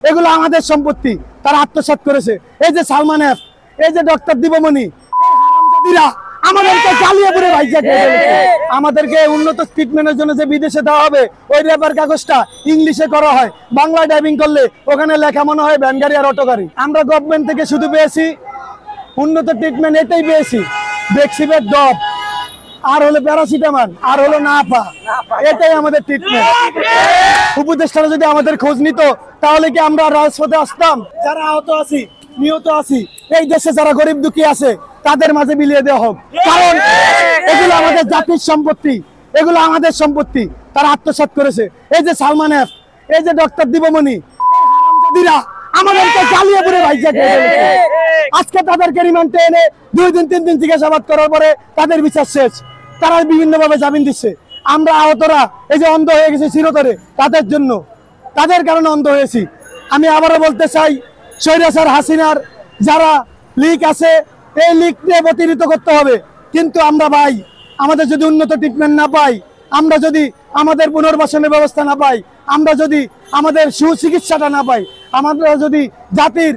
এগুলো আমাদের সম্পত্তি, তারা আত্মসাৎ করেছে। এই যে সালমান এফ, এই যে ডক্টর দীপমণি, এই হারামজাদিরা আমাদেরকে জ্বালিয়ে পুরে ভাইজা খেয়ে ফেলেছে। আমাদেরকে উন্নত ট্রিটমেন্টের জন্য যে বিদেশে দেওয়া হবে, ওই রেপার কাগজটা ইংলিশে করা হয়, বাংলা ড্রাইভিং করলে ওখানে লেখা মনে হয় ভ্যান গাড়ি আর অটো গাড়ি। আমরা গভর্নমেন্ট থেকে শুধু পেয়েছি উন্নত ট্রিটমেন্ট, এটাই পেয়েছি। বেক্সিবেট ডপ, আর হলো প্যারাসিটামল, আর হলো নাপা, এটাই আমাদের ট্রিটমেন্ট। উপদেষ্টারা যদি আমাদের খোঁজ নিত তাহলে কি আমরা রাজপথে আসতাম? যারা আহত আছি, নিহত আছি, এই দেশে যারা গরিব দুঃখী আছে তাদের মাঝে বিলিয়ে দেওয়া হোক। কারণ এগুলো আমাদের জাতির সম্পত্তি, এগুলো আমাদের সম্পত্তি, তারা আত্মসাৎ করেছে। এই যে সালমান এফ, এই যে ডক্টর দীপমণি, এই হারামজাদিরা আমাদেরকে জ্বালিয়ে পুরে ভাইজা খেয়ে ফেলেছে। আজকে তাদেরকে রিমান্ডে এনে 2 দিন 3 দিন জিজ্ঞাসাবাদ করার পরে তাদের বিচার শেষ। তারা বিভিন্নভাবে জামিন দিচ্ছে। আমরা আহতরা এই যে অন্ধ হয়ে গেছি চিরতরে, তাদের জন্য, তাদের কারণে অন্ধ হয়েছি। আমি আবারও বলতে চাই, স্বৈরাচার হাসিনার যারা লিক আছে, এই লিক নিয়ে প্রতিহত করতে হবে। কিন্তু আমরা ভাই, আমাদের যদি উন্নত ট্রিটমেন্ট না পাই, আমরা যদি আমাদের পুনর্বাসনের ব্যবস্থা না পাই, আমরা যদি আমাদের সুচিকিৎসাটা না পাই, আমরা যদি জাতির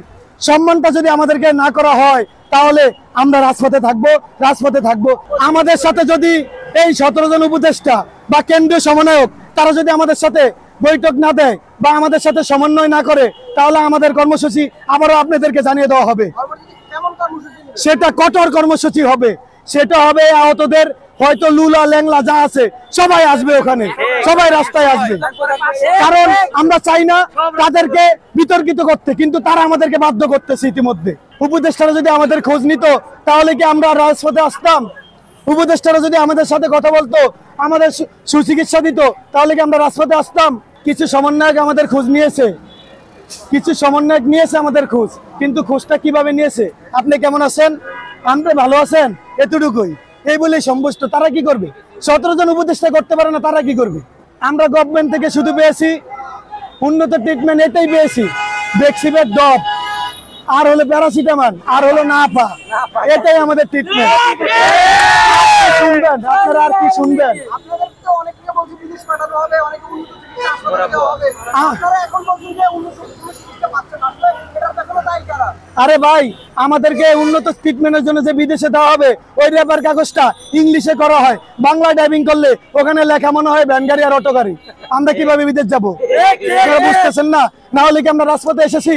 সম্মানটা যদি আমাদেরকে না করা হয়, তাহলে আমরা রাজপথে থাকবো। আমাদের সাথে যদি এই 17 জন উপদেষ্টা বা কেন্দ্রীয় সমন্বয়ক তারা যদি আমাদের সাথে বৈঠক না দেয় বা আমাদের সাথে সমন্বয় না করে, তাহলে আমাদের কর্মসূচি আবারও আপনাদেরকে জানিয়ে দেওয়া হবে। সেটা কঠোর কর্মসূচি হবে। সেটা হবে আহতদের, হয়তো লুলা ল্যাংলা যা আছে সবাই আসবে, ওখানে সবাই রাস্তায় আসবে। কারণ আমরা চাই না তাদেরকে বিতর্কিত করতে, কিন্তু তারা আমাদেরকে বাধ্য করতেছে ইতিমধ্যে। উপদেষ্টারা যদি আমাদের খোঁজ নিত তাহলে কি আমরা রাজপথে আসতাম? উপদেষ্টারা যদি আমাদের সাথে কথা বলতো, আমাদের সুচিকিৎসা দিত, তাহলে কি আমরা রাজপথে আসতাম? কিছু সমন্বয়ক আমাদের খোঁজ নিয়েছে, আমাদের খোঁজ, কিন্তু খোঁজটা কিভাবে নিয়েছে? আপনি কেমন আছেন, আপনি ভালো আছেন, এতটুকুই, এই বলেই সন্তুষ্ট। তারা কি করবে? 17 জন উপদেষ্টা করতে পারে না, তারা কি করবে? আমরা গভর্নমেন্ট থেকে শুধু পেয়েছি উন্নত ট্রিটমেন্ট, এটাই পেয়েছি। বেক্সিবেট ডপ, আর হলো প্যারাসিটামল, আর হলো নাপা, এটাই আমাদের ট্রিটমেন্ট। শুনবেন আপনারা, আর কি শুনবেন? আরে ভাই, আমাদেরকে উন্নত ট্রিটমেন্টের জন্য যে বিদেশে দেওয়া হবে, ওই রেপার কাগজটা ইংলিশে করা হয়, বাংলা ড্রাইভিং করলে ওখানে লেখা মনে হয় ভ্যান গাড়ি আর অটো গাড়ি। আমরা কিভাবে বিদেশ যাবো? বুঝতেছেন না? না হলে কি আমরা রাজপথে এসেছি?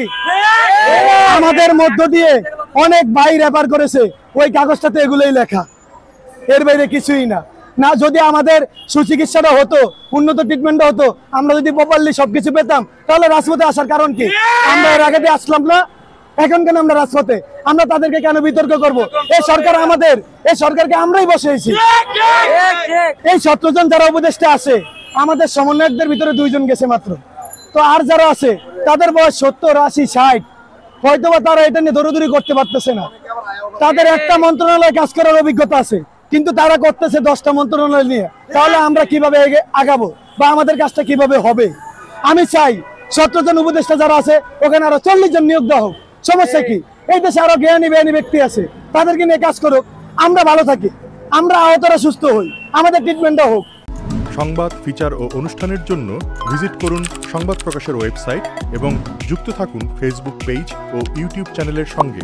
আমাদের মধ্য দিয়ে অনেক ভাই রেপার করেছে, ওই কাগজটাতে এগুলোই লেখা, এর বাইরে কিছুই না। না, যদি আমাদের সুচিকিৎসাটা হতো, উন্নত ট্রিটমেন্টটা হতো, আমরা যদি প্রপারলি সবকিছু পেতাম, তাহলে রাজপথে আসার কারণ কি? আমরা এর আগে আসলাম না, এখন কেন আমরা রাজপথে? আমরা তাদেরকে কেন বিতর্ক করব? এই সরকার আমাদের, এই সরকারকে আমরাই বসিয়েছি। এই 17 জন যারা উপদেষ্টা আছে, আমাদের সমন্বয়কদের ভিতরে 2 জন গেছে মাত্র। তো আর যারা আছে তাদের বয়স 70, 80, 60, হয়তোবা তারা এটা নিয়ে দৌড়দৌড়ি করতে পারতেছে না। তাদের একটা মন্ত্রণালয়ে কাজ করার অভিজ্ঞতা আছে, কিন্তু তারা করতেছে 10টা মন্ত্রণালয় নিয়ে। তাহলে আমরা কিভাবে আগাবো বা আমাদের কাজটা কিভাবে হবে? আমি চাই 17 জন উপদেষ্টা যারা আছে, ওখানে আরো 40 জন নিয়োগ দেওয়া হোক। সমস্যা কি? এই দেশে আরো জ্ঞানী ব্যক্তি আছে, তাদেরকে নিয়ে কাজ করুক, আমরা ভালো থাকি, আমরা আহতরা সুস্থ হই, আমাদের ট্রিটমেন্টটা হোক। সংবাদ, ফিচার ও অনুষ্ঠানের জন্য ভিজিট করুন সংবাদ প্রকাশের ওয়েবসাইট এবং যুক্ত থাকুন ফেসবুক পেজ ও ইউটিউব চ্যানেলের সঙ্গে।